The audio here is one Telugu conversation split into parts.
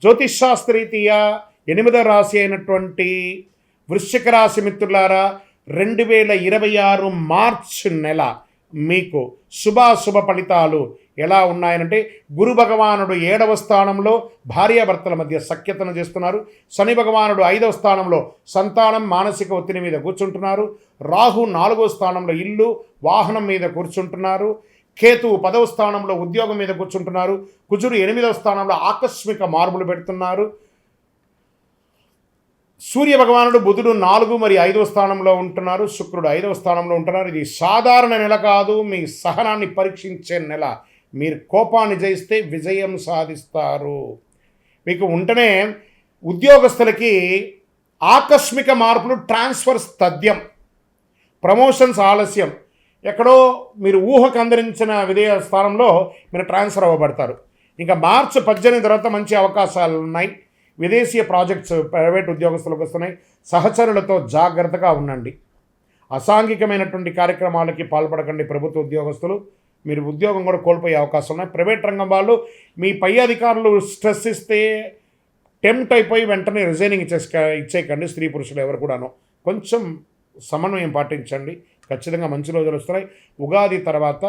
జ్యోతిష్శాస్త్రరీత్యా 8వ రాశి అయినటువంటి వృశ్చిక రాశి మిత్రులారా, 2026 మార్చి నెల మీకు శుభాశుభ ఫలితాలు ఎలా ఉన్నాయనంటే, గురు భగవానుడు 7వ స్థానంలో భార్యాభర్తల మధ్య సఖ్యతను చేస్తున్నారు. శని భగవానుడు 5వ స్థానంలో సంతానం మానసిక ఒత్తిడి మీద కూర్చుంటున్నారు. రాహు 4వ స్థానంలో ఇల్లు వాహనం మీద కూర్చుంటున్నారు. కేతువు 10వ స్థానంలో ఉద్యోగం మీద కూర్చుంటున్నారు. కుజుడు 8వ స్థానంలో ఆకస్మిక మార్పులు పెడుతున్నారు. సూర్య భగవానుడు బుధుడు 4 మరియు 5వ స్థానంలో ఉంటున్నారు. శుక్రుడు 5వ స్థానంలో ఉంటున్నారు. ఇది సాధారణ నెల కాదు, మీ సహనాన్ని పరీక్షించే నెల. మీరు కోపాన్ని జయిస్తే విజయం సాధిస్తారు. మీకు ఉంటేనే ఉద్యోగస్తులకి ఆకస్మిక మార్పులు, ట్రాన్స్ఫర్స్ తథ్యం, ప్రమోషన్స్ ఆలస్యం, ఎక్కడో మీరు ఊహకు అందరించిన విధేయ స్థానంలో మీరు ట్రాన్స్ఫర్ అవ్వబడతారు. ఇంకా మార్చి 18 తర్వాత మంచి అవకాశాలు ఉన్నాయి. విదేశీయ ప్రాజెక్ట్స్ ప్రైవేట్ ఉద్యోగస్తులకు వస్తున్నాయి. సహచరులతో జాగ్రత్తగా ఉండండి. అసాంఘికమైనటువంటి కార్యక్రమాలకి పాల్పడకండి. ప్రభుత్వ ఉద్యోగస్తులు మీరు ఉద్యోగం కూడా కోల్పోయే అవకాశం ఉన్నాయి. ప్రైవేట్ రంగం వాళ్ళు మీ పై అధికారులు స్ట్రెస్ ఇస్తే టెంప్ట్ అయిపోయి వెంటనే రిజైనింగ్ ఇచ్చేయకండి. స్త్రీ పురుషులు ఎవరు కూడాను కొంచెం సమన్వయం పాటించండి. ఖచ్చితంగా మంచి రోజులు వస్తున్నాయి. ఉగాది తర్వాత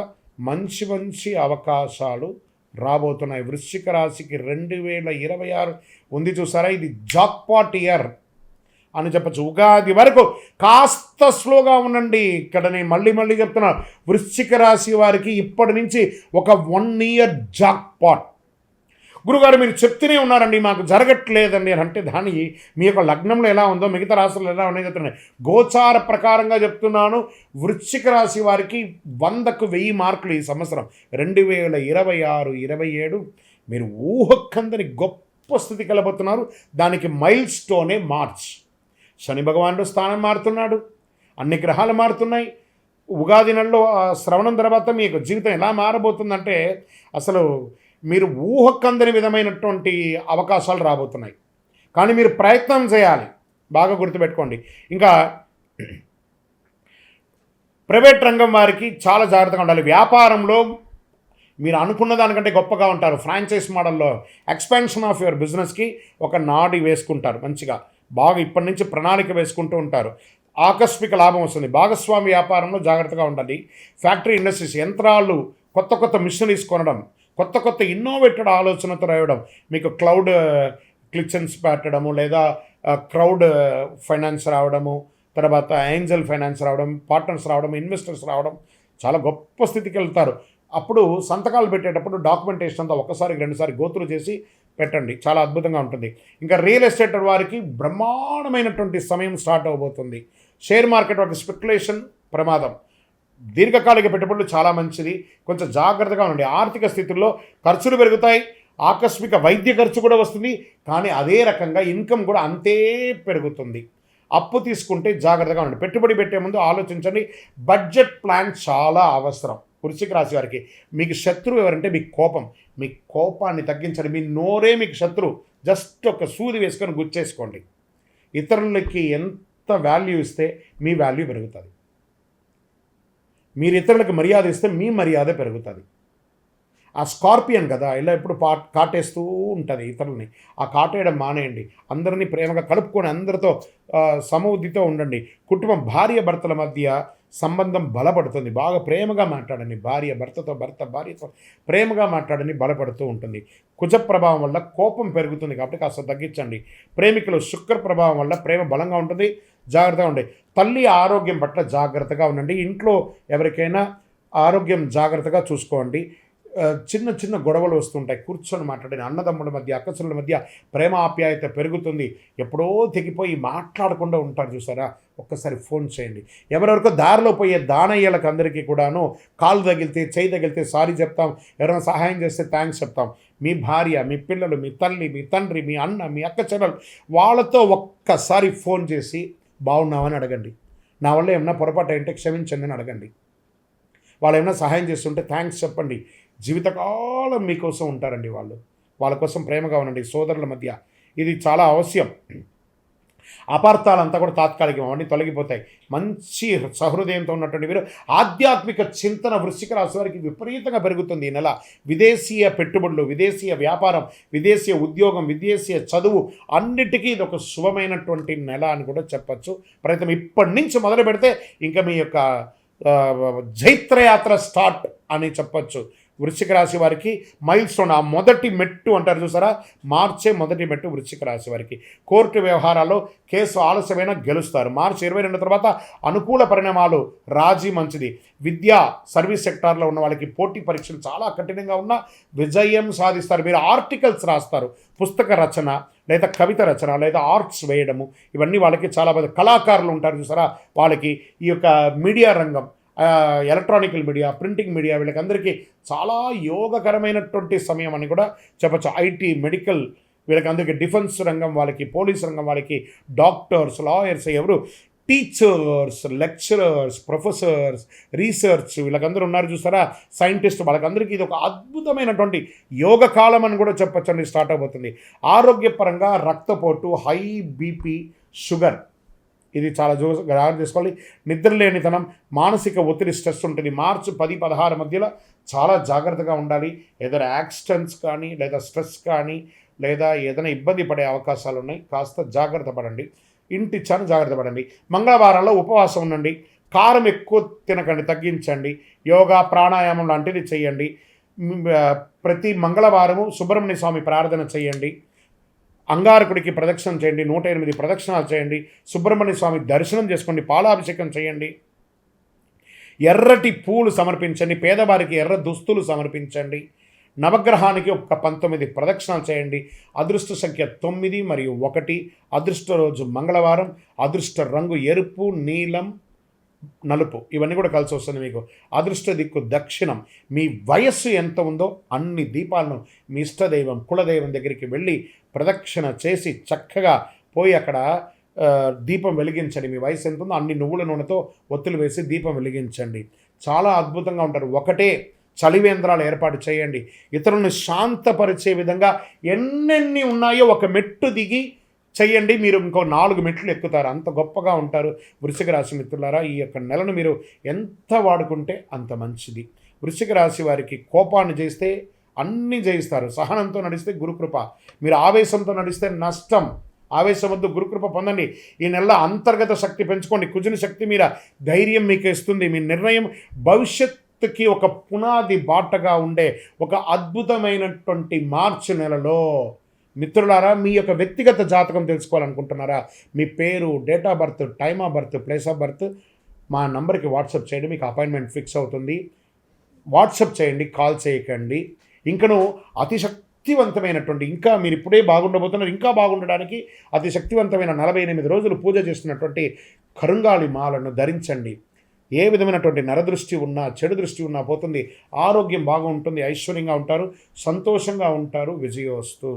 మంచి మంచి అవకాశాలు రాబోతున్నాయి. వృశ్చిక రాశికి 2026 ఉంది చూసారా, ఇది జాక్పాట్ ఇయర్ అని చెప్పచ్చు. ఉగాది వరకు కాస్త స్లోగా ఉండండి. ఇక్కడ నేను మళ్ళీ చెప్తున్నా, వృశ్చిక రాశి వారికి ఇప్పటి నుంచి ఒక 1 ఇయర్ జాక్పాట్. గురుగారు మీరు చెప్తూనే ఉన్నారండి, మాకు జరగట్లేదండి అని అంటే దాని మీ యొక్క లగ్నంలో ఎలా ఉందో మిగతా రాశులు ఎలా ఉన్నాయో చెప్తున్నాను. గోచార ప్రకారంగా చెప్తున్నాను. వృశ్చిక రాశి వారికి 100కు 1000 మార్కులు ఈ సంవత్సరం 2026, 27 మీరు ఊహకందని గొప్ప స్థితి కలబోతున్నారు. దానికి మైల్ స్టోనే మార్చ్. శని భగవానుడు స్థానం మారుతున్నాడు, అన్ని గ్రహాలు మారుతున్నాయి. ఉగాది నెలలో శ్రవణం తర్వాత మీ యొక్క జీవితం ఎలా మారబోతుందంటే అసలు మీరు ఊహకందని విధమైనటువంటి అవకాశాలు రాబోతున్నాయి. కానీ మీరు ప్రయత్నం చేయాలి, బాగా గుర్తుపెట్టుకోండి. ఇంకా ప్రైవేట్ రంగం వారికి చాలా జాగ్రత్తగా ఉండాలి. వ్యాపారంలో మీరు అనుకున్న దానికంటే గొప్పగా ఉంటారు. ఫ్రాంచైజ్ మోడల్లో ఎక్స్పాన్షన్ ఆఫ్ యువర్ బిజినెస్కి ఒక నాడి వేసుకుంటారు. మంచిగా బాగా ఇప్పటి నుంచి ప్రణాళిక వేసుకుంటూ ఉంటారు. ఆకస్మిక లాభం వస్తుంది. భాగస్వామి వ్యాపారంలో జాగ్రత్తగా ఉండాలి. ఫ్యాక్టరీ ఇండస్ట్రీస్, యంత్రాలు, కొత్త మిషనరీస్ కొనడం, కొత్త ఇన్నోవేటెడ్ ఆలోచనతో రావడం, మీకు క్లౌడ్ క్లిచెన్స్ పెట్టడము, లేదా క్రౌడ్ ఫైనాన్స్ రావడము, తర్వాత ఏంజల్ ఫైనాన్స్ రావడం, పార్ట్నర్స్ రావడం, ఇన్వెస్టర్స్ రావడం, చాలా గొప్ప స్థితికి వెళ్తారు. అప్పుడు సంతకాలు పెట్టేటప్పుడు డాక్యుమెంటేషన్ అంతా ఒకసారి 2 గోత్రు చేసి పెట్టండి, చాలా అద్భుతంగా ఉంటుంది. ఇంకా రియల్ ఎస్టేట్ వారికి బ్రహ్మాండమైనటువంటి సమయం స్టార్ట్ అవబోతుంది. షేర్ మార్కెట్ వారికి స్పెక్యులేషన్ ప్రమాదం. దీర్ఘకాలిక పెట్టుబడులు చాలా మంచిది, కొంచెం జాగ్రత్తగా ఉండండి. ఆర్థిక స్థితుల్లో ఖర్చులు పెరుగుతాయి, ఆకస్మిక వైద్య ఖర్చు కూడా వస్తుంది. కానీ అదే రకంగా ఇన్కమ్ కూడా అంతే పెరుగుతుంది. అప్పు తీసుకుంటే జాగ్రత్తగా ఉండండి. పెట్టుబడి పెట్టే ముందు ఆలోచించండి. బడ్జెట్ ప్లాన్ చాలా అవసరం. వృశ్చిక రాశి వారికి మీకు శత్రువు ఎవరంటే మీ కోపం. మీ కోపాన్ని తగ్గించండి. మీ నోరే మీకు శత్రువు. జస్ట్ ఒక సూది వేసుకొని గుచ్చేసుకోండి. ఇతరులకి ఎంత వాల్యూ ఇస్తే మీ వాల్యూ పెరుగుతుంది. మీరు ఇతరులకు మర్యాద ఇస్తే మీ మర్యాద పెరుగుతుంది. ఆ స్కార్పియన్ కదా, ఇలా ఎప్పుడు కాటేస్తూ ఉంటుంది ఇతరులని. ఆ కాటేయడం మానేయండి. అందరినీ ప్రేమగా కలుపుకొని అందరితో సమబుద్ధితో ఉండండి. కుటుంబం, భార్య భర్తల మధ్య సంబంధం బలపడుతుంది. బాగా ప్రేమగా మాట్లాడండి. భర్తతో భార్యతో ప్రేమగా మాట్లాడని బలపడుతూ ఉంటుంది. కుజ ప్రభావం వల్ల కోపం పెరుగుతుంది కాబట్టి కాస్త తగ్గించండి. ప్రేమికులు శుక్ర ప్రభావం వల్ల ప్రేమ బలంగా ఉంటుంది. జాగ్రత్తగా ఉండండి. తల్లి ఆరోగ్యం పట్ల జాగ్రత్తగా ఉండండి. ఇంట్లో ఎవరికైనా ఆరోగ్యం జాగ్రత్తగా చూసుకోండి. చిన్న గొడవలు వస్తుంటాయి. కూర్చొని మాట్లాడిన అన్నదమ్ముల మధ్య, అక్కచెల్లెల మధ్య ప్రేమ ఆప్యాయత పెరుగుతుంది. ఎప్పుడో తెగిపోయి మాట్లాడకుండా ఉంటారు చూసారా, ఒక్కసారి ఫోన్ చేయండి. ఎవరెవరికో దారిలో పోయే దానయ్యలకు అందరికీ కూడాను కాలు తగిలితే, చేయి తగిలితే సారీ చెప్తాం. ఎవరైనా సహాయం చేస్తే థ్యాంక్స్ చెప్తాం. మీ భార్య, మీ పిల్లలు, మీ తల్లి, మీ తండ్రి, మీ అన్న, మీ అక్క చెల్లెలు, వాళ్ళతో ఒక్కసారి ఫోన్ చేసి బాగున్నామని అడగండి. నా వల్ల ఏమన్నా పొరపాటు ఏంటంటే క్షమించండి అని అడగండి. వాళ్ళు ఏమైనా సహాయం చేస్తుంటే థ్యాంక్స్ చెప్పండి. జీవితకాలం మీకోసం ఉంటారండి వాళ్ళు. వాళ్ళ కోసం ప్రేమగా ఉండండి. సోదరుల మధ్య ఇది చాలా అవశ్యం. అపార్థాలంతా కూడా తాత్కాలికం, అవన్నీ తొలగిపోతాయి. మంచి సహృదయంతో ఉన్నటువంటి వీరు ఆధ్యాత్మిక చింతన వృశ్చిక రాశి వారికి విపరీతంగా పెరుగుతుంది ఈ నెల. విదేశీయ పెట్టుబడులు, విదేశీయ వ్యాపారం, విదేశీయ ఉద్యోగం, విదేశీయ చదువు అన్నిటికీ ఇది ఒక శుభమైనటువంటి నెల అని కూడా చెప్పచ్చు. ప్రయత్నం ఇప్పటి నుంచి మొదలు పెడితే ఇంకా మీ యొక్క జైత్రయాత్ర స్టార్ట్ అని చెప్పచ్చు. వృశ్చిక రాశి వారికి మైల్ స్టోన్, ఆ మొదటి మెట్టు అంటారు చూసారా, మార్చే మొదటి మెట్టు వృశ్చిక రాశి వారికి. కోర్టు వ్యవహారాల్లో కేసు ఆలస్యమైన గెలుస్తారు. మార్చి 22 తర్వాత అనుకూల పరిణామాలు, రాజీ మంచిది. విద్యా సర్వీస్ సెక్టార్లో ఉన్న వాళ్ళకి పోటీ పరీక్షలు చాలా కఠినంగా ఉన్న విజయం సాధిస్తారు. మీరు ఆర్టికల్స్ రాస్తారు, పుస్తక రచన లేదా కవిత రచన లేదా ఆర్ట్స్ వేయడము, ఇవన్నీ వాళ్ళకి చాలా పెద్ద కళాకారులు ఉంటారు చూసారా, వాళ్ళకి ఈ యొక్క మీడియా రంగం, ఎలక్ట్రానికల్ మీడియా, ప్రింటింగ్ మీడియా, వీళ్ళకందరికీ చాలా యోగకరమైనటువంటి సమయం అని కూడా చెప్పచ్చు. ఐటీ, మెడికల్, వీళ్ళకందరికీ డిఫెన్స్ రంగం వాళ్ళకి, పోలీస్ రంగం వాళ్ళకి, డాక్టర్స్, లాయర్స్, ఎవరు టీచర్స్, లెక్చరర్స్, ప్రొఫెసర్స్, రీసెర్చ్, వీళ్ళకందరూ ఉన్నారు చూస్తారా, సైంటిస్ట్, వాళ్ళకందరికీ ఇది ఒక అద్భుతమైనటువంటి యోగకాలం అని కూడా చెప్పచ్చండి. స్టార్ట్ అవబోతుంది. ఆరోగ్యపరంగా రక్తపోటు, హై బీపీ, షుగర్, ఇది చాలా జాగ్రత్త తీసుకోవాలి. నిద్రలేనితనం, మానసిక ఒత్తిడి, స్ట్రెస్ ఉంటుంది. మార్చి 10-16 మధ్యలో చాలా జాగ్రత్తగా ఉండాలి. ఏదైనా యాక్సిడెంట్స్ కానీ లేదా స్ట్రెస్ కానీ లేదా ఏదైనా ఇబ్బంది పడే అవకాశాలు ఉన్నాయి. కాస్త జాగ్రత్త పడండి. ఇంటి చాలా జాగ్రత్త పడండి. మంగళవారాల్లో ఉపవాసం ఉండండి. కారం ఎక్కువ తినకండి, తగ్గించండి. యోగా, ప్రాణాయామం లాంటిది చేయండి. ప్రతి మంగళవారము సుబ్రహ్మణ్య స్వామి ప్రార్థన చేయండి. అంగారకుడికి ప్రదక్షిణం చేయండి. 108 ప్రదక్షిణాలు చేయండి. సుబ్రహ్మణ్య స్వామి దర్శనం చేసుకోండి. పాలాభిషేకం చేయండి. ఎర్రటి పూలు సమర్పించండి. పేదవారికి ఎర్ర దుస్తులు సమర్పించండి. నవగ్రహానికి ఒక 19 ప్రదక్షిణాలు చేయండి. అదృష్ట సంఖ్య 9 మరియు 1. అదృష్ట రోజు మంగళవారం. అదృష్ట రంగు ఎరుపు, నీలం, నలుపు, ఇవన్నీ కూడా కలిసి వస్తుంది మీకు. అదృష్ట దిక్కు దక్షిణం. మీ వయస్సు ఎంత ఉందో అన్ని దీపాలను మీ ఇష్టదైవం, కులదైవం దగ్గరికి వెళ్ళి ప్రదక్షిణ చేసి చక్కగా పోయి అక్కడ దీపం వెలిగించండి. మీ వయసు ఎంత ఉందో అన్ని నువ్వుల నూనెతో ఒత్తులు వేసి దీపం వెలిగించండి. చాలా అద్భుతంగా ఉంటారు. ఒకటే చలివేంద్రాలు ఏర్పాటు చేయండి. ఇతరులను శాంతపరిచే విధంగా ఎన్నెన్ని ఉన్నాయో ఒక మెట్టు దిగి చెయ్యండి. మీరు ఇంకో 4 మెట్లు ఎక్కుతారు. అంత గొప్పగా ఉంటారు వృశ్చిక రాశి మిత్రులారా. ఈ యొక్క నెలను మీరు ఎంత వాడుకుంటే అంత మంచిది. వృశ్చిక రాశి వారికి కోపాన్ని జయిస్తే అన్నీ జయిస్తారు. సహనంతో నడిస్తే గురుకృప. మీరు ఆవేశంతో నడిస్తే నష్టం. ఆవేశం వద్దు, గురుకృప పొందండి. ఈ నెల అంతర్గత శక్తి పెంచుకోండి. కుజుని శక్తి మీద ధైర్యం మీకు ఇస్తుంది. మీ నిర్ణయం భవిష్యత్తుకి ఒక పునాది బాటగా ఉండే ఒక అద్భుతమైనటువంటి మార్చి నెలలో మిత్రులారా, మీ యొక్క వ్యక్తిగత జాతకం తెలుసుకోవాలనుకుంటున్నారా? మీ పేరు, date of birth, time of birth, place of birth మా నంబర్కి వాట్సాప్ చేయండి. మీకు అపాయింట్మెంట్ ఫిక్స్ అవుతుంది. వాట్సాప్ చేయండి, కాల్ చేయకండి. ఇంకను అతి శక్తివంతమైనటువంటి, ఇంకా మీరు ఇప్పుడే బాగుండబోతున్నారు, ఇంకా బాగుండడానికి అతి శక్తివంతమైన 48 రోజులు పూజ చేస్తున్నటువంటి కరుంగాళి మాలను ధరించండి. ఏ విధమైనటువంటి నరదృష్టి ఉన్నా, చెడు దృష్టి ఉన్నా పోతుంది. ఆరోగ్యం బాగా ఉంటుంది. ఐశ్వర్యంగా ఉంటారు, సంతోషంగా ఉంటారు. విజయోస్తు.